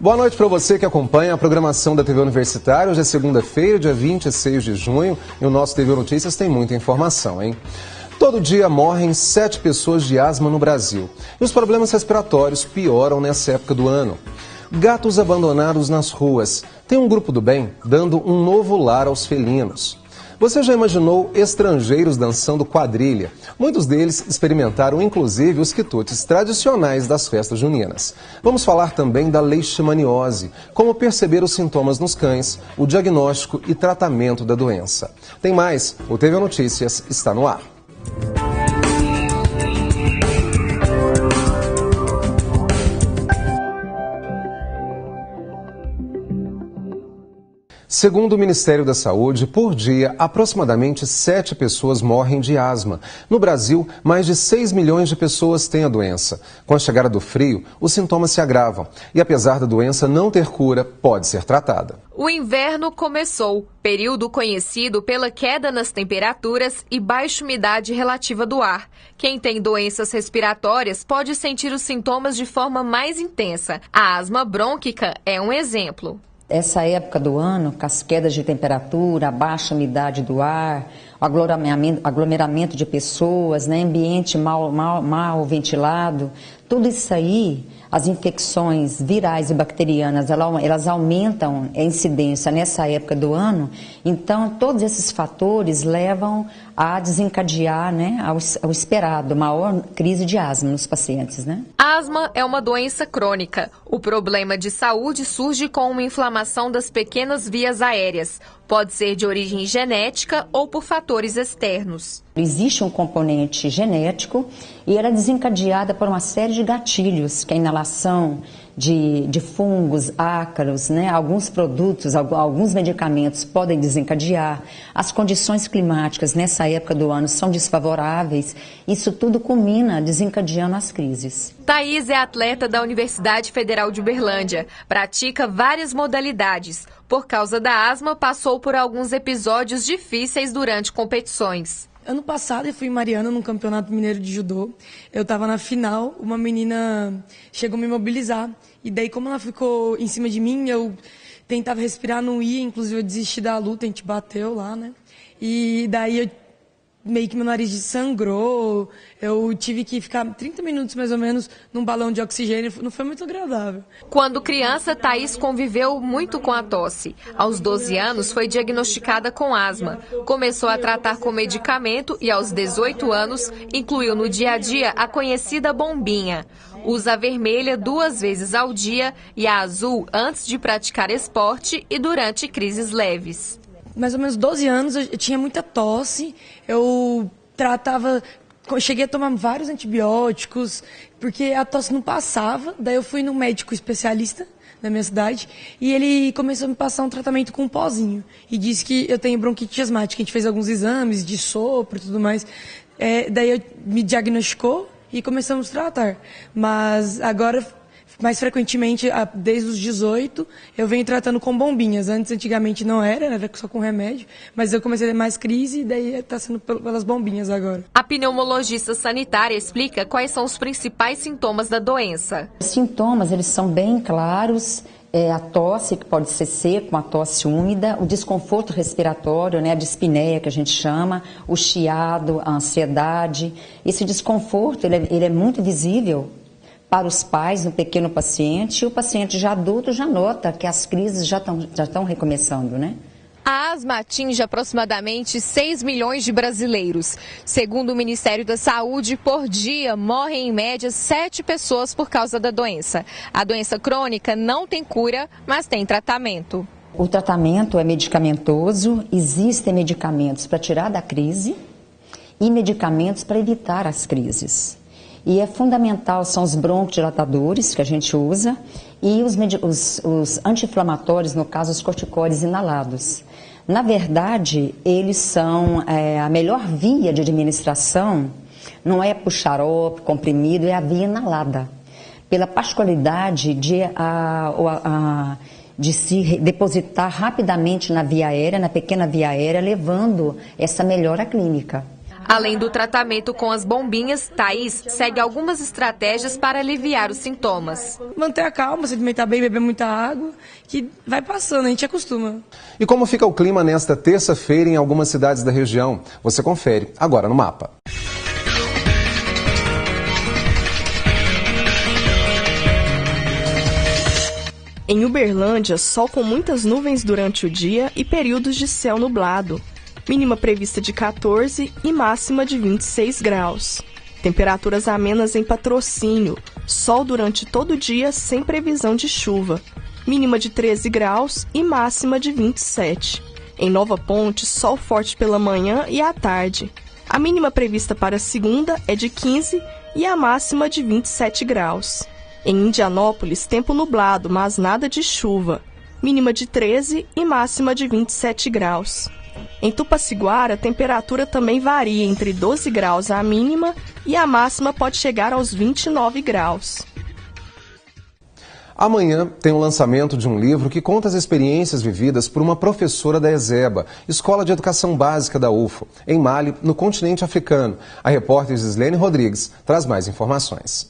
Boa noite para você que acompanha a programação da TV Universitária. Hoje é segunda-feira, dia 26 de junho, e o nosso TV Notícias tem muita informação, hein? Todo dia morrem 7 pessoas de asma no Brasil. E os problemas respiratórios pioram nessa época do ano. Gatos abandonados nas ruas. Tem um grupo do bem dando um novo lar aos felinos. Você já imaginou estrangeiros dançando quadrilha? Muitos deles experimentaram inclusive os quitutes tradicionais das festas juninas. Vamos falar também da leishmaniose, como perceber os sintomas nos cães, o diagnóstico e tratamento da doença. Tem mais, o TV Notícias está no ar. Segundo o Ministério da Saúde, por dia, aproximadamente 7 pessoas morrem de asma. No Brasil, mais de 6 milhões de pessoas têm a doença. Com a chegada do frio, os sintomas se agravam. E apesar da doença não ter cura, pode ser tratada. O inverno começou, período conhecido pela queda nas temperaturas e baixa umidade relativa do ar. Quem tem doenças respiratórias pode sentir os sintomas de forma mais intensa. A asma brônquica é um exemplo. Essa época do ano, com as quedas de temperatura, a baixa umidade do ar, o aglomeramento de pessoas, né, ambiente mal ventilado, tudo isso aí, as infecções virais e bacterianas, elas aumentam a incidência nessa época do ano. Então, todos esses fatores levam a desencadear, né, ao esperado, maior crise de asma nos pacientes, né? A asma é uma doença crônica. O problema de saúde surge com uma inflamação das pequenas vias aéreas. Pode ser de origem genética ou por fatores externos. Existe um componente genético e ela é desencadeada por uma série de gatilhos, que é a inalação de fungos, ácaros, né? Alguns produtos, alguns medicamentos podem desencadear. As condições climáticas nessa época do ano são desfavoráveis. Isso tudo culmina desencadeando as crises. Thaís é atleta da Universidade Federal de Uberlândia. Pratica várias modalidades. Por causa da asma, passou por alguns episódios difíceis durante competições. Ano passado eu fui em Mariana, num campeonato mineiro de judô. Eu estava na final, uma menina chegou a me imobilizar. E daí, como ela ficou em cima de mim, eu tentava respirar, não ia. Inclusive, eu desisti da luta, a gente bateu lá, né? E daí, meio que meu nariz sangrou. Eu tive que ficar 30 minutos, mais ou menos, num balão de oxigênio. Não foi muito agradável. Quando criança, Thaís conviveu muito com a tosse. Aos 12 anos, foi diagnosticada com asma. Começou a tratar com medicamento e, aos 18 anos, incluiu no dia a dia a conhecida bombinha. Usa a vermelha 2 vezes ao dia e a azul antes de praticar esporte e durante crises leves. Mais ou menos 12 anos, eu tinha muita tosse, eu cheguei a tomar vários antibióticos, porque a tosse não passava. Daí eu fui num médico especialista na minha cidade e ele começou a me passar um tratamento com um pozinho e disse que eu tenho bronquite asmática. A gente fez alguns exames de sopro e tudo mais. Daí me diagnosticou e começamos a tratar. Mas agora, mais frequentemente, desde os 18, eu venho tratando com bombinhas. Antigamente não era só com remédio, mas eu comecei a ter mais crise e daí está sendo pelas bombinhas agora. A pneumologista sanitária explica quais são os principais sintomas da doença. Os sintomas, eles são bem claros. A tosse, que pode ser seca, uma tosse úmida, o desconforto respiratório, né, a dispneia, que a gente chama, o chiado, a ansiedade. Esse desconforto, ele é muito visível para os pais no pequeno paciente, e o paciente já adulto já nota que as crises já estão recomeçando, né? A asma atinge aproximadamente 6 milhões de brasileiros. Segundo o Ministério da Saúde, por dia morrem em média 7 pessoas por causa da doença. A doença crônica não tem cura, mas tem tratamento. O tratamento é medicamentoso, existem medicamentos para tirar da crise e medicamentos para evitar as crises. E é fundamental, são os broncodilatadores que a gente usa e os anti-inflamatórios, no caso os corticoides inalados. Na verdade, eles são a melhor via de administração, não é por xarope, comprimido, é a via inalada. Pela particularidade de se depositar rapidamente na via aérea, na pequena via aérea, levando essa melhora clínica. Além do tratamento com as bombinhas, Thaís segue algumas estratégias para aliviar os sintomas. Manter a calma, se alimentar bem, beber muita água, que vai passando, a gente acostuma. E como fica o clima nesta terça-feira em algumas cidades da região? Você confere agora no mapa. Em Uberlândia, sol com muitas nuvens durante o dia e períodos de céu nublado. Mínima prevista de 14 e máxima de 26 graus. Temperaturas amenas em Patrocínio. Sol durante todo o dia sem previsão de chuva. Mínima de 13 graus e máxima de 27. Em Nova Ponte, sol forte pela manhã e à tarde. A mínima prevista para segunda é de 15 e a máxima de 27 graus. Em Indianópolis, tempo nublado, mas nada de chuva. Mínima de 13 e máxima de 27 graus. Em Tupaciguara, a temperatura também varia entre 12 graus a mínima e a máxima pode chegar aos 29 graus. Amanhã tem o lançamento de um livro que conta as experiências vividas por uma professora da ESEBA, Escola de Educação Básica da UFO, em Mali, no continente africano. A repórter Gislene Rodrigues traz mais informações.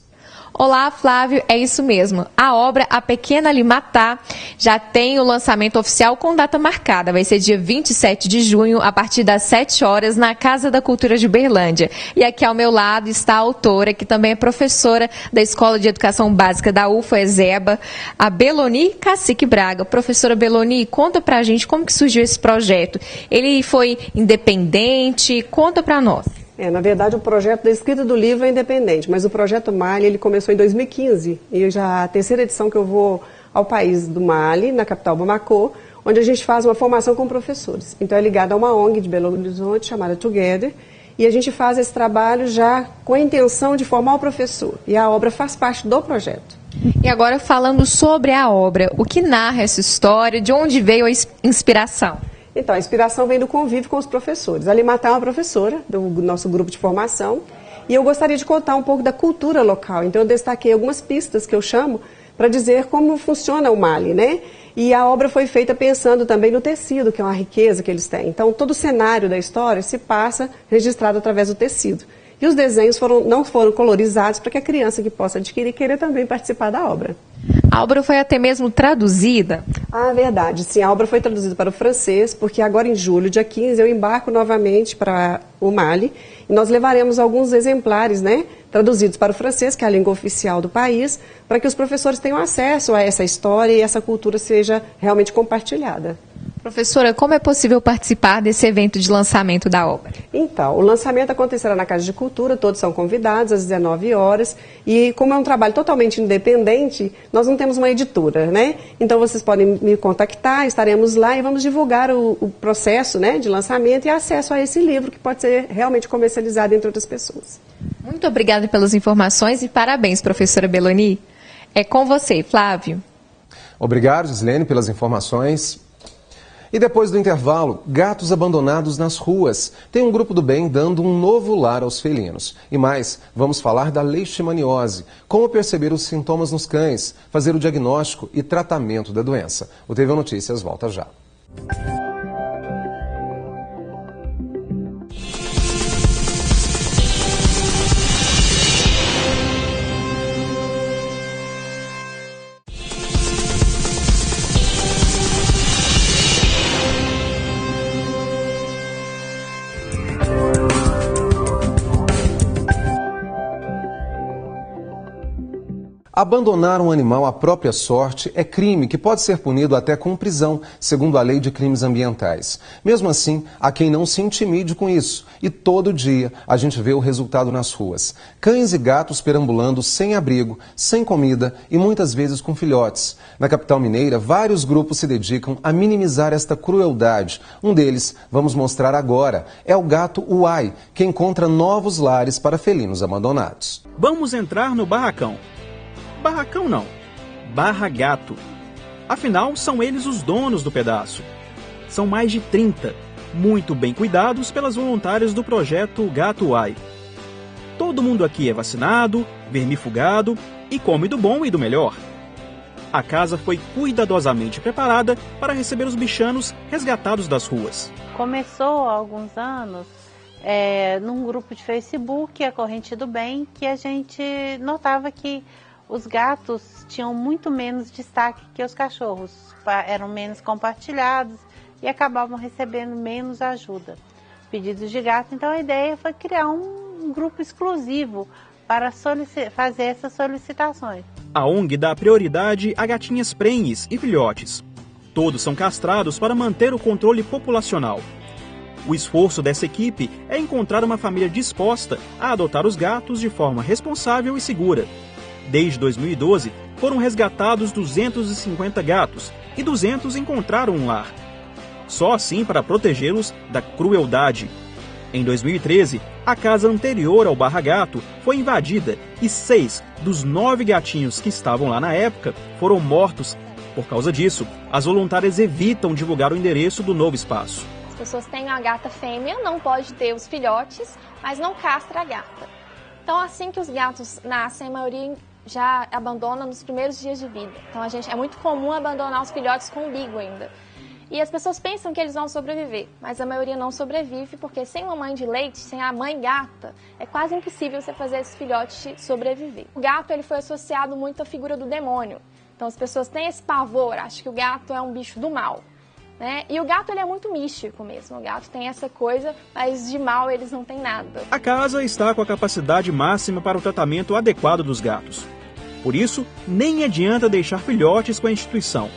Olá, Flávio, é isso mesmo. A obra A Pequena Limatá já tem o lançamento oficial com data marcada. Vai ser dia 27 de junho, a partir das 7 horas, na Casa da Cultura de Uberlândia. E aqui ao meu lado está a autora, que também é professora da Escola de Educação Básica da UFO, ESEBA, a Beloni Cacique Braga. Professora Beloni, conta pra gente como que surgiu esse projeto. Ele foi independente? Conta pra nós. Na verdade, o projeto da escrita do livro é independente, mas o projeto Mali ele começou em 2015 e já a terceira edição que eu vou ao país do Mali, na capital Bamako, onde a gente faz uma formação com professores. Então é ligado a uma ONG de Belo Horizonte chamada Together e a gente faz esse trabalho já com a intenção de formar o professor e a obra faz parte do projeto. E agora falando sobre a obra, o que narra essa história, de onde veio a inspiração? Então, a inspiração vem do convívio com os professores. A Limatá é uma professora do nosso grupo de formação e eu gostaria de contar um pouco da cultura local. Então, eu destaquei algumas pistas que eu chamo para dizer como funciona o Mali, né? E a obra foi feita pensando também no tecido, que é uma riqueza que eles têm. Então, todo o cenário da história se passa registrado através do tecido. E os desenhos não foram colorizados para que a criança que possa adquirir queira também participar da obra. A obra foi até mesmo traduzida? Verdade. Sim, a obra foi traduzida para o francês, porque agora em julho, dia 15, eu embarco novamente para o Mali e nós levaremos alguns exemplares, né, traduzidos para o francês, que é a língua oficial do país, para que os professores tenham acesso a essa história e essa cultura seja realmente compartilhada. Professora, como é possível participar desse evento de lançamento da obra? Então, o lançamento acontecerá na Casa de Cultura, todos são convidados às 19 horas e como é um trabalho totalmente independente, nós não temos uma editora, né? Então vocês podem me contactar, estaremos lá e vamos divulgar o processo, né, de lançamento e acesso a esse livro que pode ser realmente comercializado entre outras pessoas. Muito obrigada pelas informações e parabéns, professora Beloni. É com você, Flávio. Obrigado, Gislene, pelas informações. E depois do intervalo, gatos abandonados nas ruas. Tem um grupo do bem dando um novo lar aos felinos. E mais, vamos falar da leishmaniose, como perceber os sintomas nos cães, fazer o diagnóstico e tratamento da doença. O TV Notícias volta já. Abandonar um animal à própria sorte é crime que pode ser punido até com prisão, segundo a Lei de Crimes Ambientais. Mesmo assim, há quem não se intimide com isso. E todo dia a gente vê o resultado nas ruas. Cães e gatos perambulando sem abrigo, sem comida e muitas vezes com filhotes. Na capital mineira, vários grupos se dedicam a minimizar esta crueldade. Um deles, vamos mostrar agora, é o gato Uai, que encontra novos lares para felinos abandonados. Vamos entrar no barracão. Barracão não, Barra Gato. Afinal, são eles os donos do pedaço. São mais de 30, muito bem cuidados pelas voluntárias do projeto Gato Uai. Todo mundo aqui é vacinado, vermifugado e come do bom e do melhor. A casa foi cuidadosamente preparada para receber os bichanos resgatados das ruas. Começou há alguns anos num grupo de Facebook, a Corrente do Bem, que a gente notava que os gatos tinham muito menos destaque que os cachorros, eram menos compartilhados e acabavam recebendo menos ajuda. Pedidos de gato, então a ideia foi criar um grupo exclusivo para fazer essas solicitações. A ONG dá prioridade a gatinhas prenhes e filhotes. Todos são castrados para manter o controle populacional. O esforço dessa equipe é encontrar uma família disposta a adotar os gatos de forma responsável e segura. Desde 2012, foram resgatados 250 gatos e 200 encontraram um lar. Só assim para protegê-los da crueldade. Em 2013, a casa anterior ao Barra Gato foi invadida e 6 dos 9 gatinhos que estavam lá na época foram mortos. Por causa disso, as voluntárias evitam divulgar o endereço do novo espaço. As pessoas têm a gata fêmea, não pode ter os filhotes, mas não castra a gata. Então, assim que os gatos nascem, a maioria já abandona nos primeiros dias de vida. Então, é muito comum abandonar os filhotes com umbigo ainda. E as pessoas pensam que eles vão sobreviver, mas a maioria não sobrevive, porque sem uma mãe de leite, sem a mãe gata, é quase impossível você fazer esse filhote sobreviver. O gato ele foi associado muito à figura do demônio. Então as pessoas têm esse pavor, acham que o gato é um bicho do mal. Né? E o gato ele é muito místico mesmo, o gato tem essa coisa, mas de mal eles não têm nada. A casa está com a capacidade máxima para o tratamento adequado dos gatos. Por isso, nem adianta deixar filhotes com a instituição.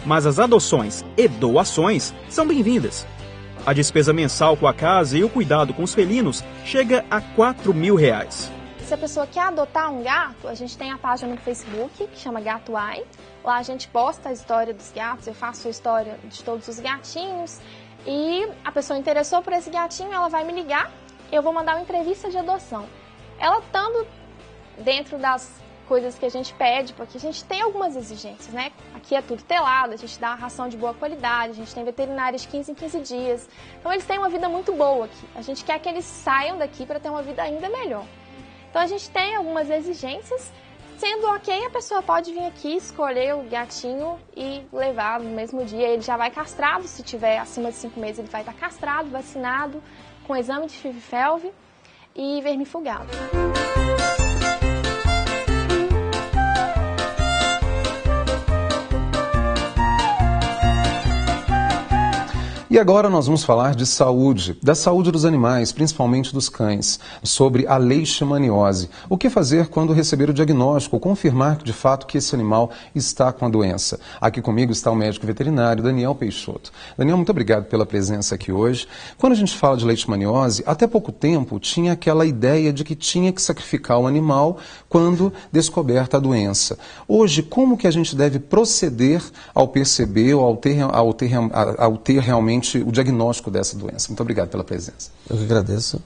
Mas as adoções e doações são bem-vindas. A despesa mensal com a casa e o cuidado com os felinos chega a R$4.000. Se a pessoa quer adotar um gato, a gente tem a página no Facebook, que chama Gato Ai. Lá a gente posta a história dos gatos, eu faço a história de todos os gatinhos. E a pessoa interessou por esse gatinho, ela vai me ligar, eu vou mandar uma entrevista de adoção. Ela estando dentro das coisas que a gente pede, porque a gente tem algumas exigências, né? Aqui é tudo telado, a gente dá uma ração de boa qualidade, a gente tem veterinária de 15 em 15 dias. Então eles têm uma vida muito boa aqui. A gente quer que eles saiam daqui para ter uma vida ainda melhor. Então a gente tem algumas exigências, sendo ok, a pessoa pode vir aqui, escolher o gatinho e levar no mesmo dia. Ele já vai castrado, se tiver acima de 5 meses ele vai estar castrado, vacinado, com exame de FIV-FeLV e vermifugado. E agora nós vamos falar de saúde, da saúde dos animais, principalmente dos cães, sobre a leishmaniose. O que fazer quando receber o diagnóstico, confirmar de fato que esse animal está com a doença. Aqui comigo está o médico veterinário Daniel Peixoto. Daniel, muito obrigado pela presença aqui hoje. Quando a gente fala de leishmaniose, até pouco tempo tinha aquela ideia de que tinha que sacrificar o animal quando descoberta a doença. Hoje, como que a gente deve proceder ao perceber ou ao ter realmente o diagnóstico dessa doença? Muito obrigado pela presença. Eu que agradeço.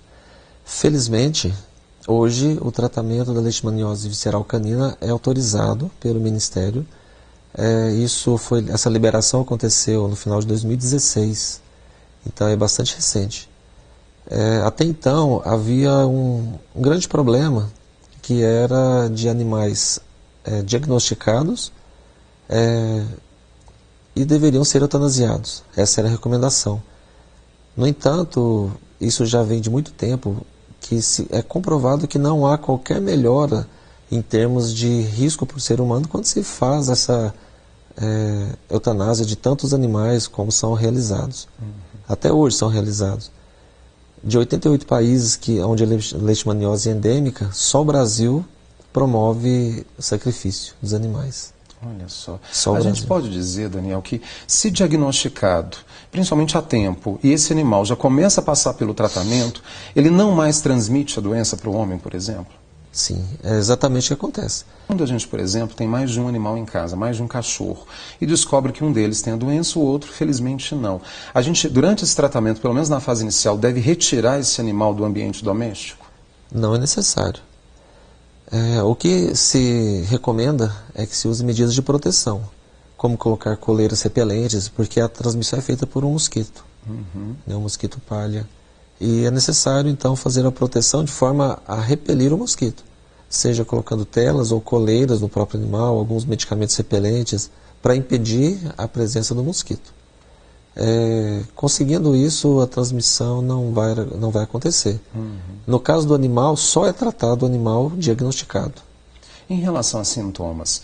Felizmente, hoje o tratamento da leishmaniose visceral canina é autorizado pelo Ministério. Essa liberação aconteceu no final de 2016, então é bastante recente. Até então havia um grande problema, que era de animais diagnosticados e deveriam ser eutanasiados. Essa era a recomendação. No entanto, isso já vem de muito tempo, que é comprovado que não há qualquer melhora em termos de risco para o ser humano quando se faz essa eutanásia de tantos animais como são realizados. Até hoje são realizados. De 88 países onde a leishmaniose é endêmica, só o Brasil promove o sacrifício dos animais. Olha só. A gente pode dizer, Daniel, que se diagnosticado, principalmente a tempo, e esse animal já começa a passar pelo tratamento, ele não mais transmite a doença para o homem, por exemplo? Sim, é exatamente o que acontece. Quando a gente, por exemplo, tem mais de um animal em casa, mais de um cachorro, e descobre que um deles tem a doença, o outro, felizmente, não. A gente, durante esse tratamento, pelo menos na fase inicial, deve retirar esse animal do ambiente doméstico? Não é necessário. O que se recomenda é que se use medidas de proteção, como colocar coleiras repelentes, porque a transmissão é feita por um mosquito, um mosquito palha. E é necessário, então, fazer a proteção de forma a repelir o mosquito, seja colocando telas ou coleiras no próprio animal, alguns medicamentos repelentes, para impedir a presença do mosquito. Conseguindo isso, a transmissão não vai acontecer. No caso do animal, só é tratado o animal diagnosticado. Em relação a sintomas,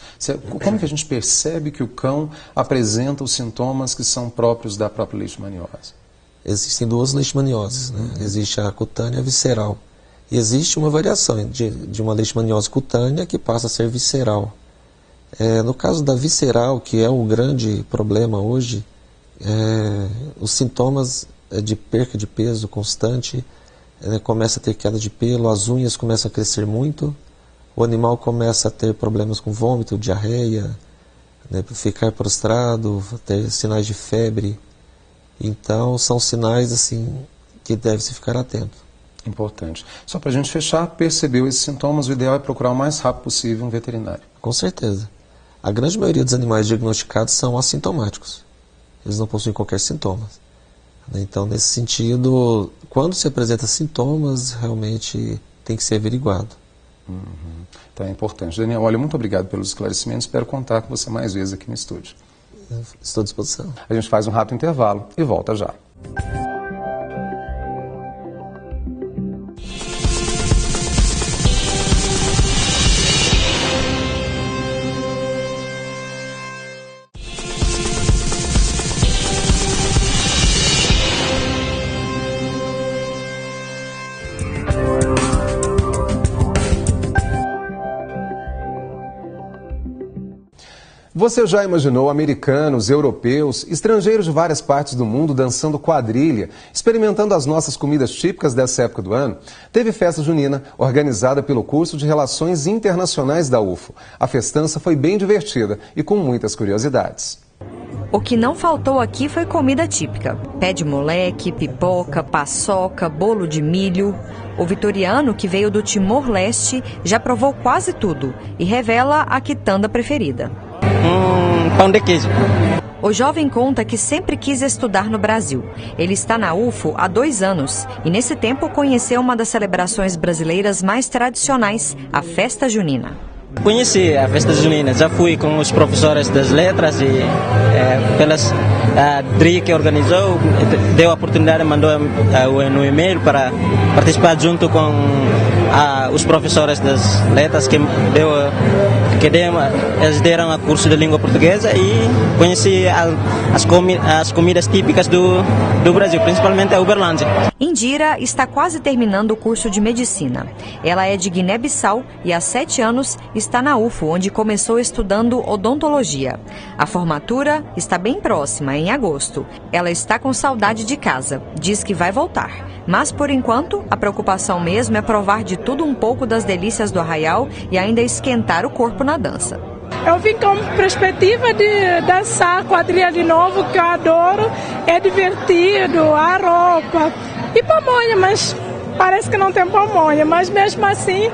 como que a gente percebe que o cão apresenta os sintomas que são próprios da própria leishmaniose? Existem duas leishmanioses, né? Existe a cutânea e a visceral. E existe uma variação de uma leishmaniose cutânea que passa a ser visceral. No caso da visceral, que é o grande problema hoje, os sintomas de perca de peso constante, começa a ter queda de pelo, as unhas começam a crescer muito, o animal começa a ter problemas com vômito, diarreia, né, ficar prostrado, ter sinais de febre. Então são sinais assim que deve-se ficar atento. Importante. Só para a gente fechar, percebeu esses sintomas, o ideal é procurar o mais rápido possível um veterinário. Com certeza. A grande maioria dos animais diagnosticados são assintomáticos. Eles não possuem qualquer sintoma. Então, nesse sentido, quando se apresenta sintomas, realmente tem que ser averiguado. Então é importante. Daniel, olha, muito obrigado pelos esclarecimentos. Espero contar com você mais vezes aqui no estúdio. Estou à disposição. A gente faz um rápido intervalo e volta já. Você já imaginou americanos, europeus, estrangeiros de várias partes do mundo dançando quadrilha, experimentando as nossas comidas típicas dessa época do ano? Teve festa junina, organizada pelo curso de Relações Internacionais da UFO. A festança foi bem divertida e com muitas curiosidades. O que não faltou aqui foi comida típica. Pé de moleque, pipoca, paçoca, bolo de milho. O vitoriano, que veio do Timor-Leste, já provou quase tudo e revela a quitanda preferida. Pão de queijo. O jovem conta que sempre quis estudar no Brasil. Ele está na UFO há 2 anos e nesse tempo conheceu uma das celebrações brasileiras mais tradicionais, a festa junina. Conheci a festa junina, já fui com os professores das letras e a DRI que organizou, deu a oportunidade, mandou no e-mail para participar junto com os professores das letras que eles deram a curso de língua portuguesa e conheci as comidas típicas do Brasil, principalmente a Uberlândia. Indira está quase terminando o curso de medicina. Ela é de Guiné-Bissau e há 7 anos está na UFO, onde começou estudando odontologia. A formatura está bem próxima, em agosto. Ela está com saudade de casa, diz que vai voltar. Mas, por enquanto, a preocupação mesmo é provar de tudo um pouco das delícias do arraial e ainda esquentar o corpo na dança. Eu vim com perspectiva de dançar quadrilha de novo, que eu adoro, é divertido, a roupa e pamonha, mas parece que não tem pamonha, mas mesmo assim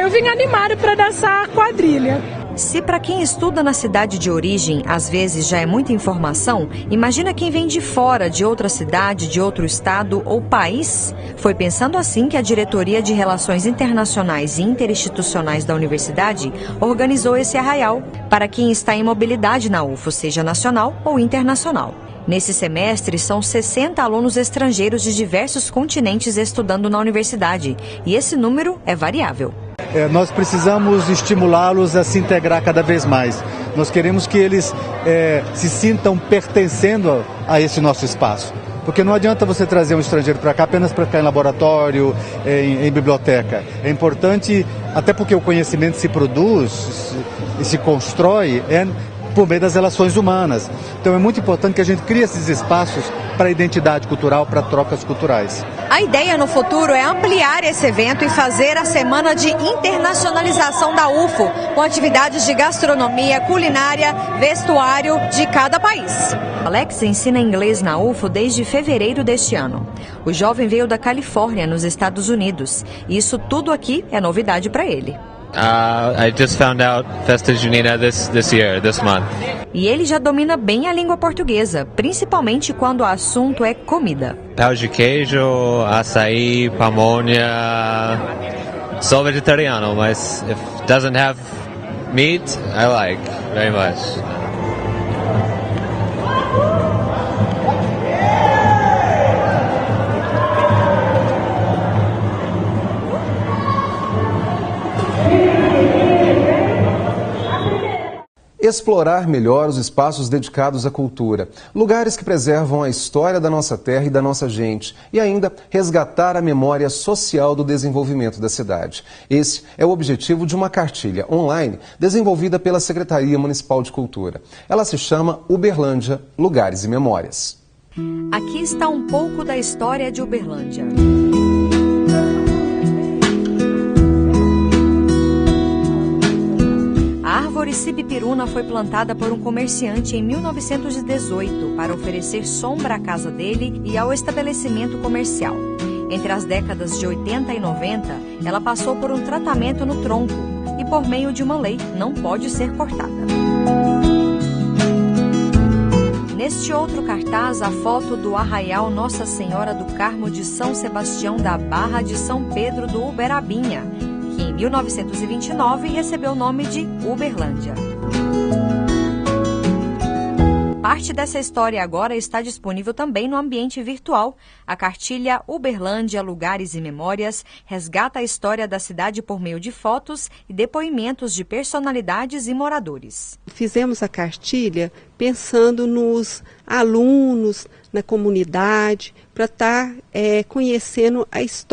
eu vim animado para dançar quadrilha. Se para quem estuda na cidade de origem, às vezes já é muita informação, imagina quem vem de fora, de outra cidade, de outro estado ou país. Foi pensando assim que a Diretoria de Relações Internacionais e Interinstitucionais da Universidade organizou esse arraial para quem está em mobilidade na UFO, seja nacional ou internacional. Nesse semestre, são 60 alunos estrangeiros de diversos continentes estudando na universidade, e esse número é variável. Nós precisamos estimulá-los a se integrar cada vez mais. Nós queremos que eles se sintam pertencendo a esse nosso espaço. Porque não adianta você trazer um estrangeiro para cá apenas para ficar em laboratório, em biblioteca. É importante, até porque o conhecimento se produz e se constrói por meio das relações humanas. Então é muito importante que a gente crie esses espaços para a identidade cultural, para trocas culturais. A ideia no futuro é ampliar esse evento e fazer a semana de internacionalização da UFO, com atividades de gastronomia, culinária, vestuário de cada país. Alex ensina inglês na UFO desde fevereiro deste ano. O jovem veio da Califórnia, nos Estados Unidos, e isso tudo aqui é novidade para ele. I just found out Festa Junina this month. E ele já domina bem a língua portuguesa, principalmente quando o assunto é comida. Pão de queijo, açaí, pamonha. Sou vegetariano, mas if it doesn't have meat, I like very much. explorar melhor os espaços dedicados à cultura, lugares que preservam a história da nossa terra e da nossa gente, e ainda resgatar a memória social do desenvolvimento da cidade. Esse é o objetivo de uma cartilha online desenvolvida pela Secretaria Municipal de Cultura. Ela se chama Uberlândia, Lugares e Memórias. Aqui está um pouco da história de Uberlândia. A árvore sibipiruna foi plantada por um comerciante em 1918 para oferecer sombra à casa dele e ao estabelecimento comercial. Entre as décadas de 80 e 90, ela passou por um tratamento no tronco e, por meio de uma lei, não pode ser cortada. Neste outro cartaz, a foto do Arraial Nossa Senhora do Carmo de São Sebastião da Barra de São Pedro do Uberabinha, que em 1929 recebeu o nome de Uberlândia. Parte dessa história agora está disponível também no ambiente virtual. A cartilha Uberlândia, Lugares e Memórias resgata a história da cidade por meio de fotos e depoimentos de personalidades e moradores. Fizemos a cartilha pensando nos alunos, na comunidade, para estar conhecendo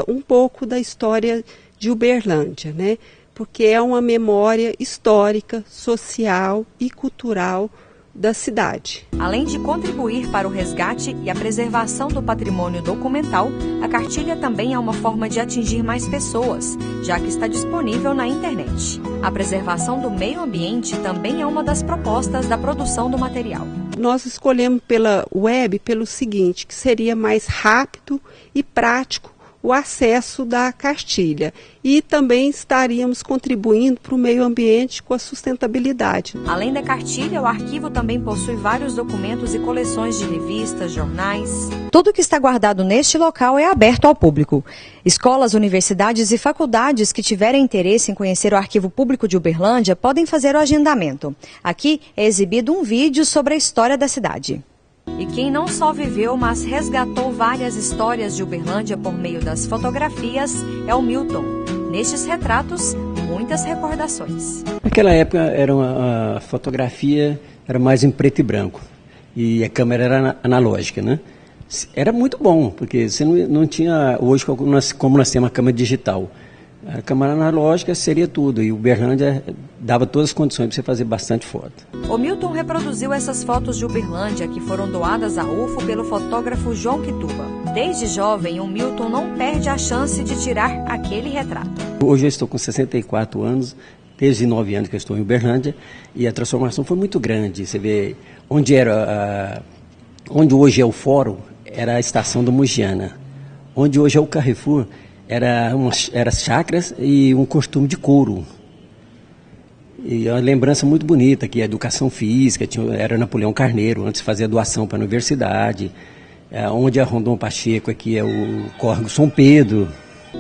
um pouco da história de Uberlândia, né? Porque é uma memória histórica, social e cultural da cidade. Além de contribuir para o resgate e a preservação do patrimônio documental, a cartilha também é uma forma de atingir mais pessoas, já que está disponível na internet. A preservação do meio ambiente também é uma das propostas da produção do material. Nós escolhemos pela web pelo seguinte, que seria mais rápido e prático o acesso da cartilha e também estaríamos contribuindo para o meio ambiente com a sustentabilidade. Além da cartilha, o arquivo também possui vários documentos e coleções de revistas, jornais. Tudo que está guardado neste local é aberto ao público. Escolas, universidades e faculdades que tiverem interesse em conhecer o Arquivo Público de Uberlândia podem fazer o agendamento. Aqui é exibido um vídeo sobre a história da cidade. E quem não só viveu, mas resgatou várias histórias de Uberlândia por meio das fotografias é o Milton. Nestes retratos, muitas recordações. Naquela época a fotografia era mais em preto e branco e a câmera era analógica, né? Era muito bom, porque você não tinha hoje como nós temos a câmera digital. A câmera analógica seria tudo e o Uberlândia dava todas as condições para você fazer bastante foto. O Milton reproduziu essas fotos de Uberlândia que foram doadas à UFO pelo fotógrafo João Quituba. Desde jovem, o Milton não perde a chance de tirar aquele retrato. Hoje eu estou com 64 anos, desde 9 anos que eu estou em Uberlândia e a transformação foi muito grande. Você vê onde hoje é o fórum, era a estação da Mugiana. Onde hoje é o Carrefour, era chácaras e um costume de couro. E é uma lembrança muito bonita, que a educação física, era Napoleão Carneiro, antes fazia doação para a universidade, onde é Rondon Pacheco, aqui é o Córrego São Pedro.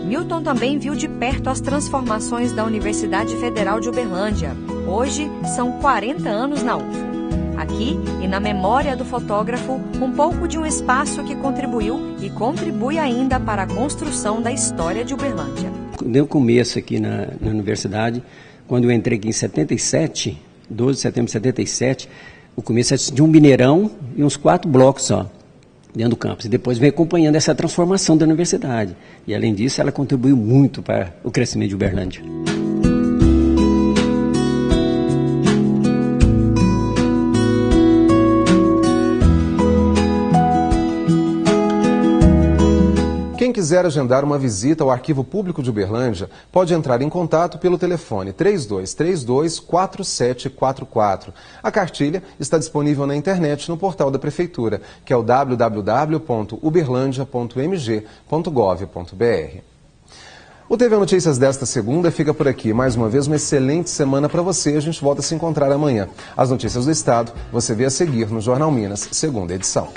Milton também viu de perto as transformações da Universidade Federal de Uberlândia. Hoje são 40 anos na UFO. Aqui, e na memória do fotógrafo, um pouco de um espaço que contribuiu e contribui ainda para a construção da história de Uberlândia. Deu começo aqui na universidade, quando eu entrei aqui em 77, 12 de setembro de 77, o começo de um mineirão e uns 4 blocos só, dentro do campus. E depois veio acompanhando essa transformação da universidade. E além disso, ela contribuiu muito para o crescimento de Uberlândia. Quem quiser agendar uma visita ao Arquivo Público de Uberlândia, pode entrar em contato pelo telefone 3232-4744. A cartilha está disponível na internet no portal da Prefeitura, que é o www.uberlandia.mg.gov.br. O TV Notícias desta segunda fica por aqui. Mais uma vez, uma excelente semana para você. A gente volta a se encontrar amanhã. As notícias do Estado você vê a seguir no Jornal Minas, segunda edição.